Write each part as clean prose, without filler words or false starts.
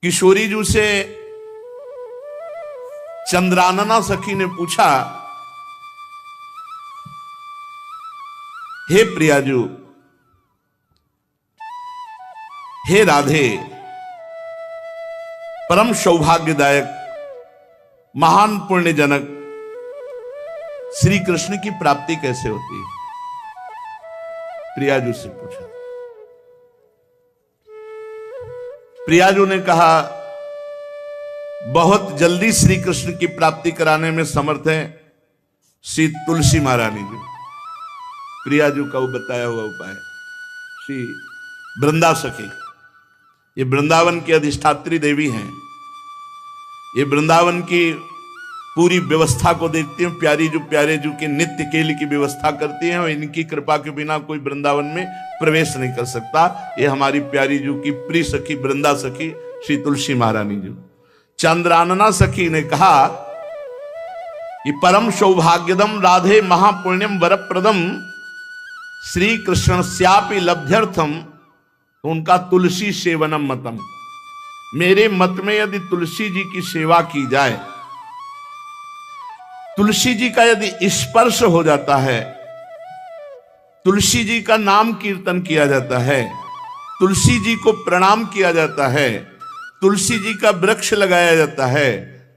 किशोरी जी से चंद्रानना सखी ने पूछा, हे प्रियाजू, हे राधे, परम सौभाग्यदायक महान पुण्यजनक श्री कृष्ण की प्राप्ति कैसे होती है? प्रियाजू से पूछा। प्रियाजू ने कहा, बहुत जल्दी श्री कृष्ण की प्राप्ति कराने में समर्थ है श्री तुलसी महारानी जी। प्रियाजू का वो बताया हुआ उपाय श्री वृंदा सखी, ये वृंदावन की अधिष्ठात्री देवी हैं, ये वृंदावन की पूरी व्यवस्था को देखती हैं। प्यारे जू के नित्य केल की व्यवस्था करती हैं और इनकी कृपा के बिना कोई वृंदावन में प्रवेश नहीं कर सकता। ये हमारी प्यारी जू की प्रिय सखी वृंदा सखी श्री तुलसी महारानी जी। चंद्रानना सखी ने कहा कि परम सौभाग्यदम राधे महापुण्यम वरप्रदम श्री कृष्ण श्यापि लब्ध्यर्थम, तो उनका तुलसी सेवनम मतम, मेरे मत में यदि तुलसी जी की सेवा की जाए, तुलसी जी का यदि स्पर्श हो जाता है, तुलसी जी का नाम कीर्तन किया जाता है, तुलसी जी को प्रणाम किया जाता है, तुलसी जी का वृक्ष लगाया जाता है,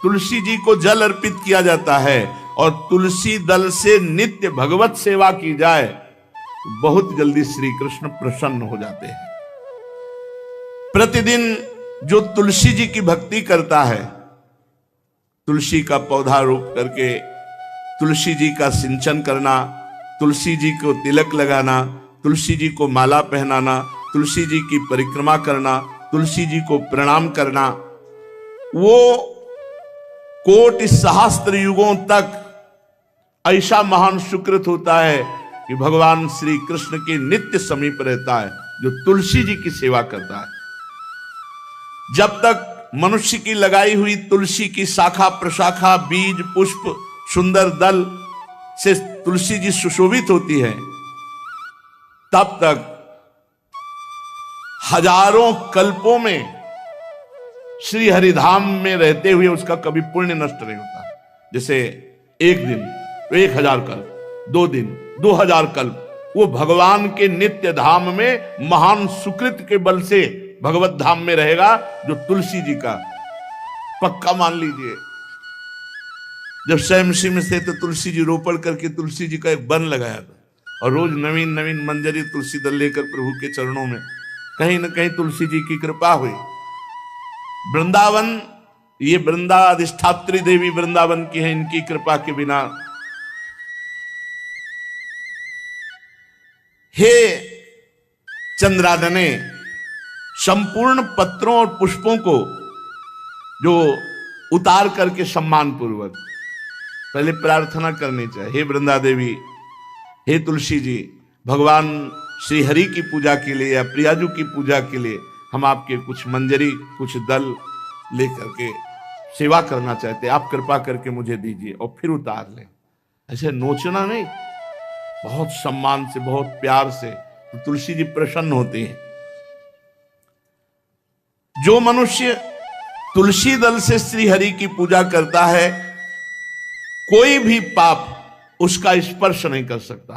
तुलसी जी को जल अर्पित किया जाता है और तुलसी दल से नित्य भगवत सेवा की जाए, बहुत जल्दी श्री कृष्ण प्रसन्न हो जाते हैं। प्रतिदिन जो तुलसी जी की भक्ति करता है, तुलसी का पौधा रोप करके तुलसी जी का सिंचन करना, तुलसी जी को तिलक लगाना, तुलसी जी को माला पहनाना, तुलसी जी की परिक्रमा करना, तुलसी जी को प्रणाम करना, वो कोटि सहस्त्र युगों तक ऐसा महान सुकृत होता है कि भगवान श्री कृष्ण के नित्य समीप रहता है जो तुलसी जी की सेवा करता है। जब तक मनुष्य की लगाई हुई तुलसी की शाखा प्रशाखा बीज पुष्प सुंदर दल से तुलसी जी सुशोभित होती है, तब तक हजारों कल्पों में श्री हरिधाम में रहते हुए उसका कभी पुण्य नष्ट नहीं होता। जैसे एक दिन 1000 कल्प, 2 दिन 2000 कल्प, वो भगवान के नित्य धाम में महान सुकृत के बल से भगवत धाम में रहेगा, जो तुलसी जी का पक्का मान लीजिए। जब स्वयंसी में से तो तुलसी जी रोपण करके तुलसी जी का एक वन लगाया था और रोज नवीन नवीन मंजरी तुलसी दल लेकर प्रभु के चरणों में, कहीं न कहीं तुलसी जी की कृपा हुई। वृंदावन, ये वृंदा अधिष्ठात्री देवी वृंदावन की है, इनकी कृपा के बिना। हे चंद्रानने, संपूर्ण पत्रों और पुष्पों को जो उतार करके सम्मान पूर्वक पहले प्रार्थना करनी चाहिए, हे वृंदा देवी, हे तुलसी जी, भगवान श्री हरि की पूजा के लिए या प्रियाजू की पूजा के लिए हम आपके कुछ मंजरी कुछ दल लेकर के सेवा करना चाहते हैं, आप कृपा करके मुझे दीजिए, और फिर उतार लें। ऐसे नोचना नहीं, बहुत सम्मान से बहुत प्यार से, तो तुलसी जी प्रसन्न होती हैं। जो मनुष्य तुलसी दल से श्री हरि की पूजा करता है, कोई भी पाप उसका स्पर्श नहीं कर सकता।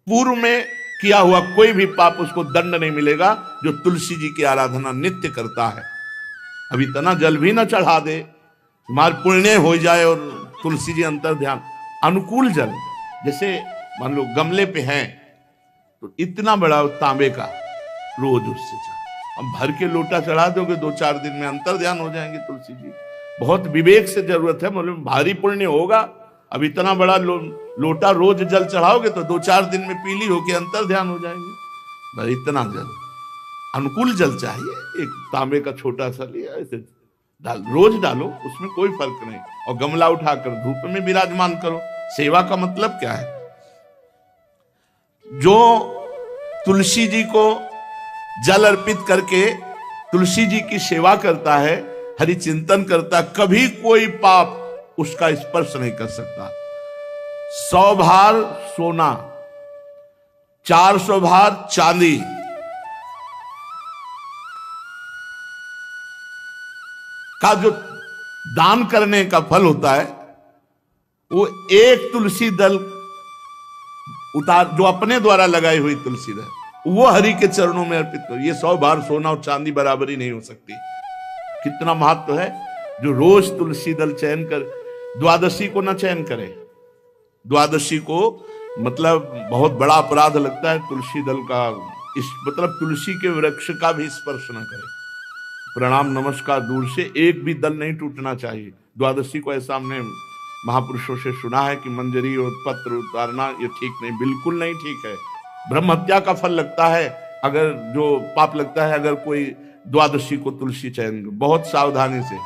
पूर्व में किया हुआ कोई भी पाप उसको दंड नहीं मिलेगा, जो तुलसी जी की आराधना नित्य करता है। अब इतना जल भी ना चढ़ा दे, तुम्हारे पुण्य हो जाए और तुलसी जी अंतर ध्यान, अनुकूल जल, जैसे मान लो गमले पे हैं तो इतना बड़ा तांबे का रोज उससे चढ़ा, अब भर के लोटा चढ़ा दोगे 2-4 दिन में अंतर ध्यान हो जाएंगे तुलसी जी। बहुत विवेक से जरूरत है, मतलब भारी पुण्य होगा। अब इतना बड़ा लोटा रोज जल चढ़ाओगे तो 2-4 दिन में पीली होके अंतर ध्यान हो जाएंगे। इतना जल, अनुकूल जल चाहिए, एक तांबे का छोटा सा लिया, ऐसे रोज डालो, उसमें कोई फर्क नहीं, और गमला उठाकर धूप में विराजमान करो। सेवा का मतलब क्या है? जो तुलसी जी को जल अर्पित करके तुलसी जी की सेवा करता है, हरि चिंतन करता, कभी कोई पाप उसका स्पर्श नहीं कर सकता। 100 भार सोना, 400 भार चांदी, का जो दान करने का फल होता है, वो एक तुलसी दल उतार, जो अपने द्वारा लगाई हुई तुलसी दल, वो हरि के चरणों में अर्पित करो। ये 100 बार सोना और चांदी बराबरी नहीं हो सकती। कितना महत्व है। जो रोज तुलसी दल चयन कर, द्वादशी को ना चयन करे। द्वादशी को मतलब बहुत बड़ा अपराध लगता है तुलसी दल का, इस मतलब तुलसी के वृक्ष का भी स्पर्श न करे। प्रणाम नमस्कार दूर से, एक भी दल नहीं टूटना चाहिए। द्वादशी को ऐसा हमने महापुरुषों से सुना है कि मंजरी और पत्र उतारना ये ठीक नहीं, बिल्कुल नहीं ठीक है। ब्रह्म हत्या का फल लगता है, अगर जो पाप लगता है अगर कोई द्वादशी को तुलसी चयन, बहुत सावधानी से।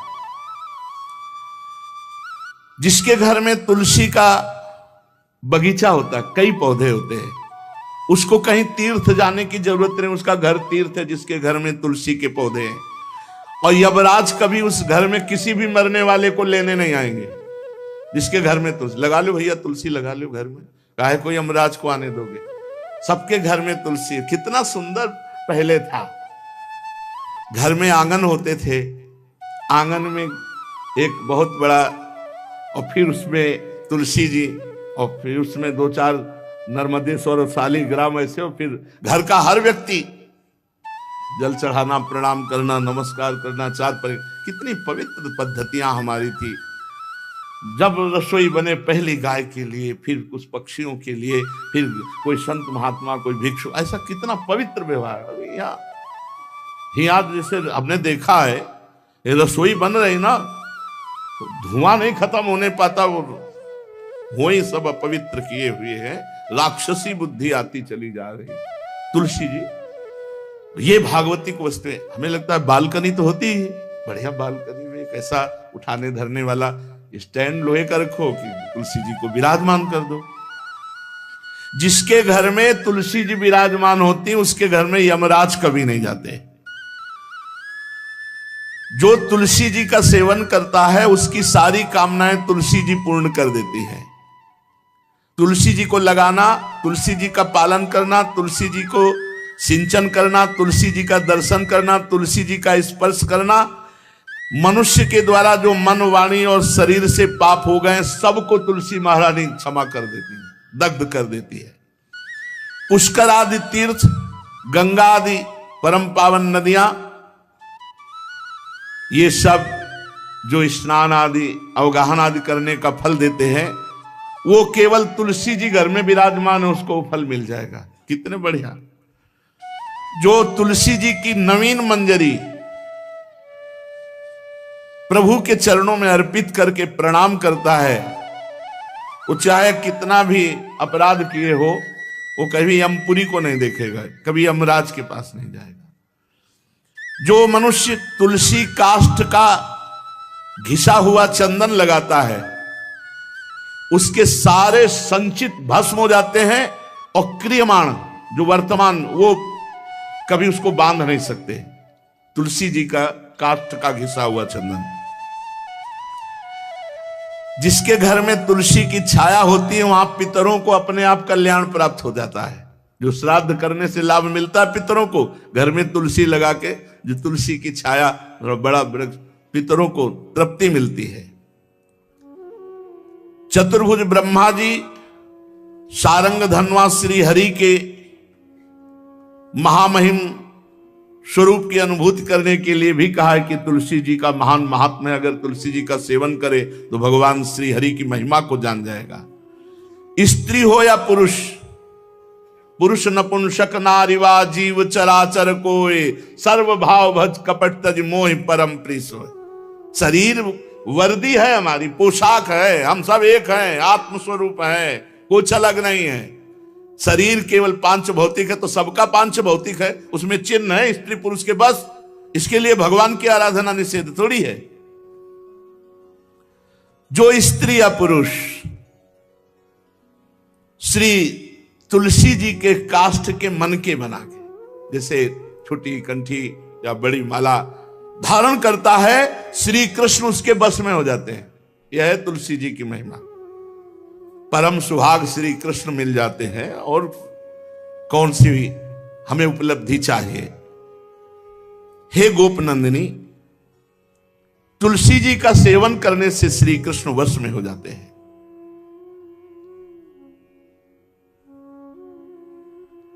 जिसके घर में तुलसी का बगीचा होता है, कई पौधे होते हैं, उसको कहीं तीर्थ जाने की जरूरत नहीं, उसका घर तीर्थ है जिसके घर में तुलसी के पौधे हैं। और यमराज कभी उस घर में किसी भी मरने वाले को लेने नहीं आएंगे। जिसके घर में तुलसी, लगा लो भैया तुलसी लगा लो घर में, काहे को यमराज को आने दोगे। सबके घर में तुलसी। कितना सुंदर पहले था। घर में आंगन होते थे, आंगन में एक बहुत बड़ा, और फिर उसमें तुलसी जी, और फिर उसमें 2-4 नर्मदेश्वर शालिग्राम ऐसे, और फिर घर का हर व्यक्ति जल चढ़ाना, प्रणाम करना, नमस्कार करना, कितनी पवित्र पद्धतियां हमारी थी। जब रसोई बने पहली गाय के लिए, फिर कुछ पक्षियों के लिए, फिर कोई संत महात्मा, कोई भिक्षु, ऐसा कितना पवित्र व्यवहार। अभी यहाँ जैसे हमने देखा है, ये रसोई बन रही ना, तो धुआं नहीं खत्म होने पाता, वो ही सब अपवित्र किए हुए हैं। राक्षसी बुद्धि आती चली जा रही। तुलसी जी, ये भागवती को वस्तु है। हमें लगता है बालकनी तो होती ही, बढ़िया बालकनी में एक ऐसा उठाने धरने वाला स्टैंड लोहे का रखो कि तुलसी जी को विराजमान कर दो। जिसके घर में तुलसी जी विराजमान होती, उसके घर में यमराज कभी नहीं जाते। जो तुलसी जी का सेवन करता है, उसकी सारी कामनाएं तुलसी जी पूर्ण कर देती है। तुलसी जी को लगाना, तुलसी जी का पालन करना, तुलसी जी को सिंचन करना, तुलसी जी का दर्शन करना, तुलसी जी का स्पर्श करना, मनुष्य के द्वारा जो मन, वाणी और शरीर से पाप हो गए, सबको तुलसी महारानी क्षमा कर देती है, दग्ध कर देती है। पुष्कर आदि तीर्थ, गंगा आदि परम पावन नदियां, ये सब जो स्नान आदि, अवगाहन आदि करने का फल देते हैं, वो केवल तुलसी जी घर में विराजमान है, उसको फल मिल जाएगा। कितने बढ़िया। जो तुलसी जी की नवीन मंजरी प्रभु के चरणों में अर्पित करके प्रणाम करता है, वो चाहे कितना भी अपराध किए हो, वो कभी यमपुरी को नहीं देखेगा, कभी यमराज के पास नहीं जाएगा। जो मनुष्य तुलसी काष्ठ का घिसा हुआ चंदन लगाता है, उसके सारे संचित भस्म हो जाते हैं, और क्रियमाण जो वर्तमान, वो कभी उसको बांध नहीं सकते। तुलसी जी का काष्ठ का घिसा हुआ चंदन। जिसके घर में तुलसी की छाया होती है, वहां पितरों को अपने आप कल्याण प्राप्त हो जाता है। जो श्राद्ध करने से लाभ मिलता है पितरों को, घर में तुलसी लगा के, जो तुलसी की छाया, बड़ा वृक्ष, पितरों को तृप्ति मिलती है। चतुर्भुज ब्रह्मा जी सारंग धनवा श्री हरि के महामहिम स्वरूप की अनुभूति करने के लिए भी कहा है कि तुलसी जी का महान महात्म्य है। अगर तुलसी जी का सेवन करे तो भगवान श्री हरि की महिमा को जान जाएगा। स्त्री हो या पुरुष, पुरुष नपुंसक नारीवा जीव चराचर कोय, सर्व भाव भज कपट तज मोह परम प्रीस होय। शरीर वर्दी है, हमारी पोशाक है, हम सब एक हैं, आत्मस्वरूप है, कुछ अलग नहीं है। शरीर केवल पांच भौतिक है तो सबका पांच भौतिक है, उसमें चिन्ह है स्त्री पुरुष के, बस इसके लिए भगवान की आराधना निषेध थोड़ी है। जो स्त्री या पुरुष श्री तुलसी जी के काष्ठ के मन के बना के, जैसे छोटी कंठी या बड़ी माला धारण करता है, श्री कृष्ण उसके बस में हो जाते हैं। यह है तुलसी जी की महिमा। परम सुहाग श्री कृष्ण मिल जाते हैं, और कौन सी भी हमें उपलब्धि चाहिए। हे गोपनंदिनी, तुलसी जी का सेवन करने से श्री कृष्ण वश में हो जाते हैं।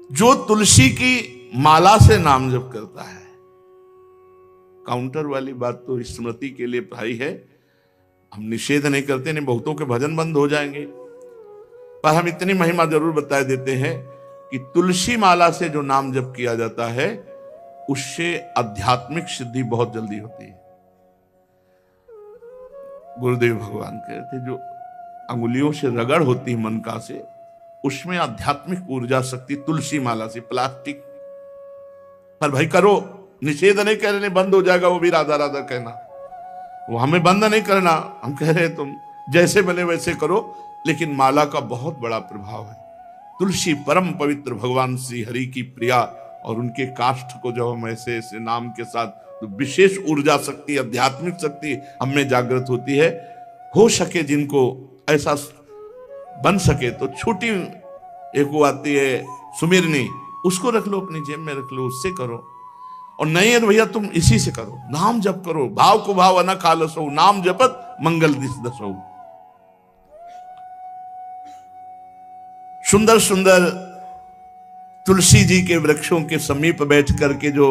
जो तुलसी की माला से नाम जप करता है, काउंटर वाली बात तो स्मृति के लिए भाई है, हम निषेध नहीं करते, नहीं बहुतों के भजन बंद हो जाएंगे, पर हम इतनी महिमा जरूर बता देते हैं कि तुलसी माला से जो नाम जप किया जाता है उससे आध्यात्मिक सिद्धि बहुत जल्दी होती है। गुरुदेव भगवान कहते जो अंगुलियों से रगड़ होती है मन का से, उसमें आध्यात्मिक ऊर्जा शक्ति तुलसी माला से। प्लास्टिक पर भाई करो, निषेध नहीं कह रहे बंद हो जाएगा, वो भी राधा राधा कहना, वो हमें बंद नहीं करना, हम कह रहे तुम जैसे बने वैसे करो, लेकिन माला का बहुत बड़ा प्रभाव है। तुलसी परम पवित्र भगवान श्री हरि की प्रिया, और उनके काष्ठ को जब हम ऐसे ऐसे नाम के साथ, तो विशेष ऊर्जा शक्ति, आध्यात्मिक शक्ति हमें जागृत होती है। हो सके जिनको ऐसा बन सके तो छोटी एक वो आती है सुमिरनी, उसको रख लो, अपनी जेब में रख लो, उससे करो। और नहीं है तो भैया तुम इसी से करो, नाम जप करो, भाव को भाव न खालसो, नाम जपत मंगल दिस दसो। सुंदर सुंदर तुलसी जी के वृक्षों के समीप बैठ करके जो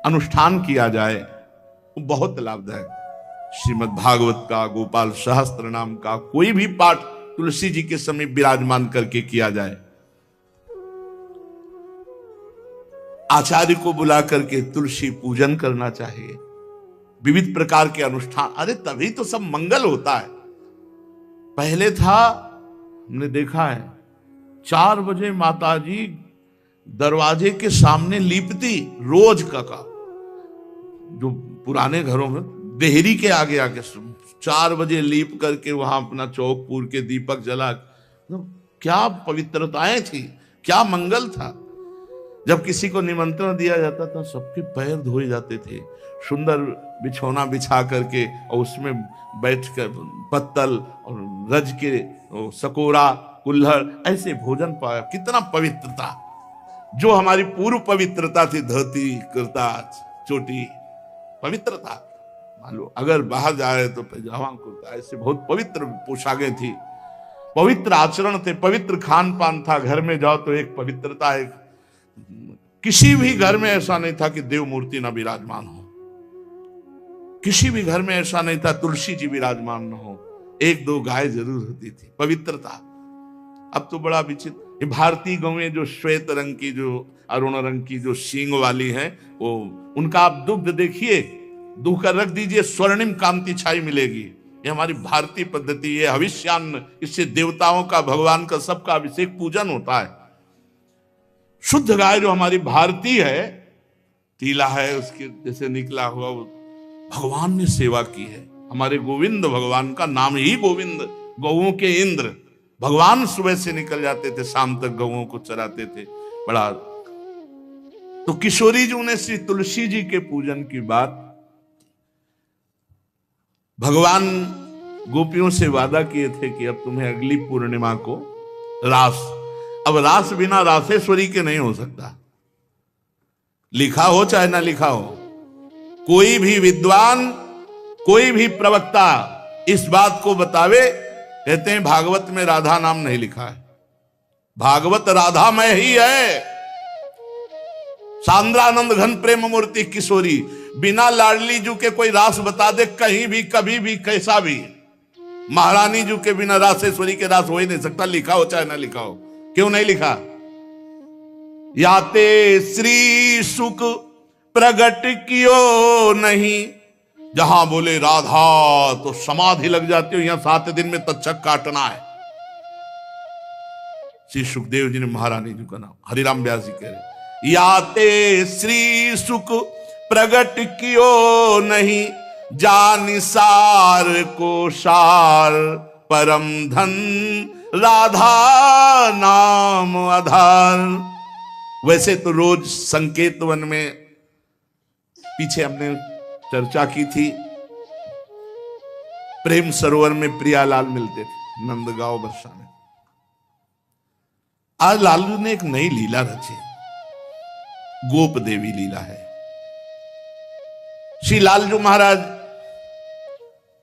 अनुष्ठान किया जाए वो बहुत लाभदायक। श्रीमद् भागवत का, गोपाल सहस्त्र नाम का कोई भी पाठ तुलसी जी के समीप विराजमान करके किया जाए, आचार्य को बुला करके तुलसी पूजन करना चाहिए, विविध प्रकार के अनुष्ठान, अरे तभी तो सब मंगल होता है। पहले था, हमने देखा है, 4 बजे माताजी दरवाजे के सामने लीपती, रोज का जो पुराने घरों में देहरी के आगे आके 4 बजे लीप करके वहां अपना चौक पूर के दीपक जला, तो क्या पवित्रताएं थी, क्या मंगल था। जब किसी को निमंत्रण दिया जाता था सबके पैर धोए जाते थे, सुंदर बिछौना बिछा करके और उसमें बैठ कर पत्तल और रज के सकोरा कुल्हड़ ऐसे भोजन पाया, कितना पवित्रता। जो हमारी पूर्व पवित्रता थी, धोती कुर्ता चोटी, पवित्रता। मान लो अगर बाहर जा रहे तो पैजामा कुर्ता, ऐसे बहुत पवित्र पोशाकें थी, पवित्र आचरण थे, पवित्र खान पान था। घर में जाओ तो एक पवित्रता, एक किसी भी घर में ऐसा नहीं था कि देव मूर्ति न विराजमान हो, किसी भी घर में ऐसा नहीं था तुलसी जी विराजमान न हो, 1-2 गाय जरूर होती थी, पवित्रता। अब तो बड़ा विचित्र, भारतीय गौएं जो श्वेत रंग की, जो अरुण रंग की, जो सींग वाली हैं, वो उनका आप दुग्ध देखिए, दूह कर रख दीजिए, स्वर्णिम कांति छाई मिलेगी। ये हमारी भारतीय पद्धति, ये हविष्यान्न, इससे देवताओं का, भगवान का, सबका अभिषेक पूजन होता है। शुद्ध गाय जो हमारी भारतीय है, टीला है उसके जैसे निकला हुआ, भगवान ने सेवा की है। हमारे गोविंद भगवान का नाम ही गोविंद, गौओं के इंद्र। भगवान सुबह से निकल जाते थे, शाम तक गौओं को चराते थे। बड़ा तो किशोरी जी ने श्री तुलसी जी के पूजन की बात, भगवान गोपियों से वादा किए थे कि अब तुम्हें अगली पूर्णिमा को रास, अब रास बिना रासेश्वरी के नहीं हो सकता, लिखा हो चाहे ना लिखा हो। कोई भी विद्वान, कोई भी प्रवक्ता इस बात को बतावे, कहते हैं भागवत में राधा नाम नहीं लिखा है, भागवत राधामय ही है। सांद्रानंद घन प्रेम मूर्ति किशोरी, बिना लाडली जू के कोई रास बता दे कहीं भी, कभी भी, कैसा भी। महारानी जू के बिना रासेश्वरी के रास हो ही नहीं सकता, लिखा हो चाहे ना लिखा हो। क्यों नहीं लिखा? याते श्री सुख प्रगट कियो नहीं, जहां बोले राधा तो समाधि लग जाती हो, यहां 7 दिन में तक्षक काटना है। श्री सुखदेव जी ने महारानी जी का नाम, हरिराम व्यास जी कह रहे, याते श्री सुख प्रगट कियो नहीं, जानि सार को सार परम धन, राधा नाम आधार। वैसे तो रोज संकेत वन में, पीछे हमने चर्चा की थी, प्रेम सरोवर में प्रियालाल मिलते थे नंदगांव बरसा में। आज लालू ने एक नई लीला रची, गोप देवी लीला है। श्री लालजू महाराज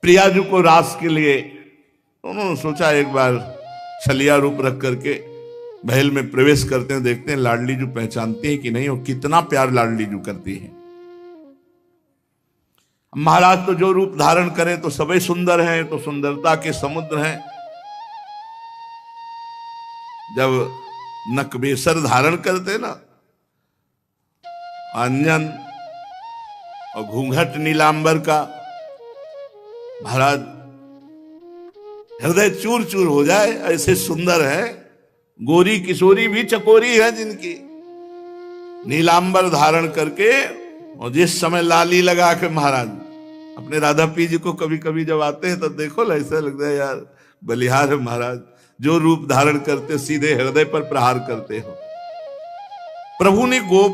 प्रियाजू को रास के लिए उन्होंने सोचा एक बार छलिया रूप रख करके महल में प्रवेश करते हैं, देखते हैं लाडली जू पहचानती है कि नहीं, और कितना प्यार लाडली जू करती है। महाराज तो जो रूप धारण करें तो सभी सुंदर हैं, तो सुंदरता के समुद्र हैं। जब नकबेसर धारण करते ना, अंजन और घूंघट नीलांबर का, महाराज हृदय चूर चूर हो जाए, ऐसे सुंदर है। गोरी किशोरी भी चकोरी है जिनकी, नीलांबर धारण करके, और जिस समय लाली लगा के महाराज अपने राधा पी जी को कभी कभी जब आते हैं तो देखो ऐसा लगता है यार बलिहार है महाराज, जो रूप धारण करते सीधे हृदय पर प्रहार करते हो। प्रभु ने गोप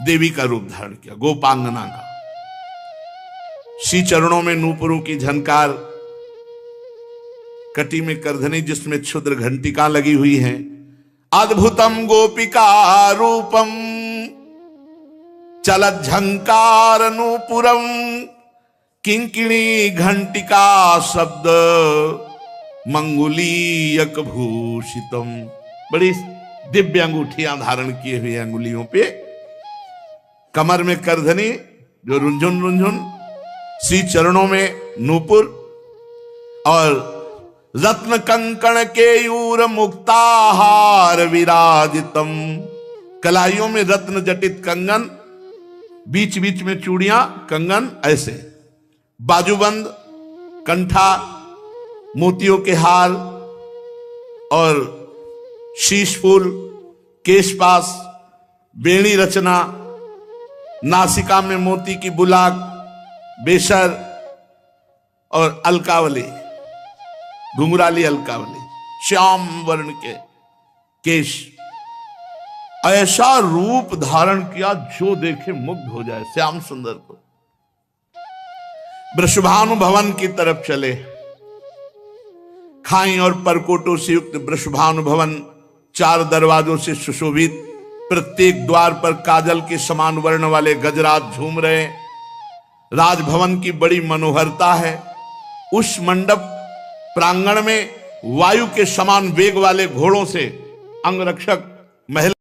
देवी का रूप धारण किया, गोपांगना का। श्री चरणों में नूपुरों की झनकार, कटी में करधनी जिसमें क्षुद्र घंटिका लगी हुई हैं। अद्भुतम गोपिका रूपम चलत झंकार नूपुरम किंकिणी घंटिका शब्द मंगुलीयक भूषितम। बड़ी दिव्य अंगूठियां धारण किए हुए अंगुलियों पे, कमर में करधनी जो रुंझुन रुंझुन, श्री चरणों में नूपुर, और रत्न कंकण केयूर मुक्ताहार विराजितम। कलाइयों में रत्न जटित कंगन, बीच बीच में चूड़ियां कंगन ऐसे, बाजूबंद, कंठा, मोतियों के हार और शीश फूल, केशपास, बेणी रचना, नासिका में मोती की बुलाक, बेसर और अलकावली, घुंघराली अलकावली, श्याम वर्ण के केश। ऐसा रूप धारण किया जो देखे मुग्ध हो जाए श्याम सुंदर को। वृषभानु भवन की तरफ चले। खाई और परकोटों से युक्त वृषभानु भवन 4 दरवाजों से सुशोभित, प्रत्येक द्वार पर काजल के समान वर्ण वाले गजराज झूम रहे। राजभवन की बड़ी मनोहरता है। उस मंडप प्रांगण में वायु के समान वेग वाले घोड़ों से अंगरक्षक महल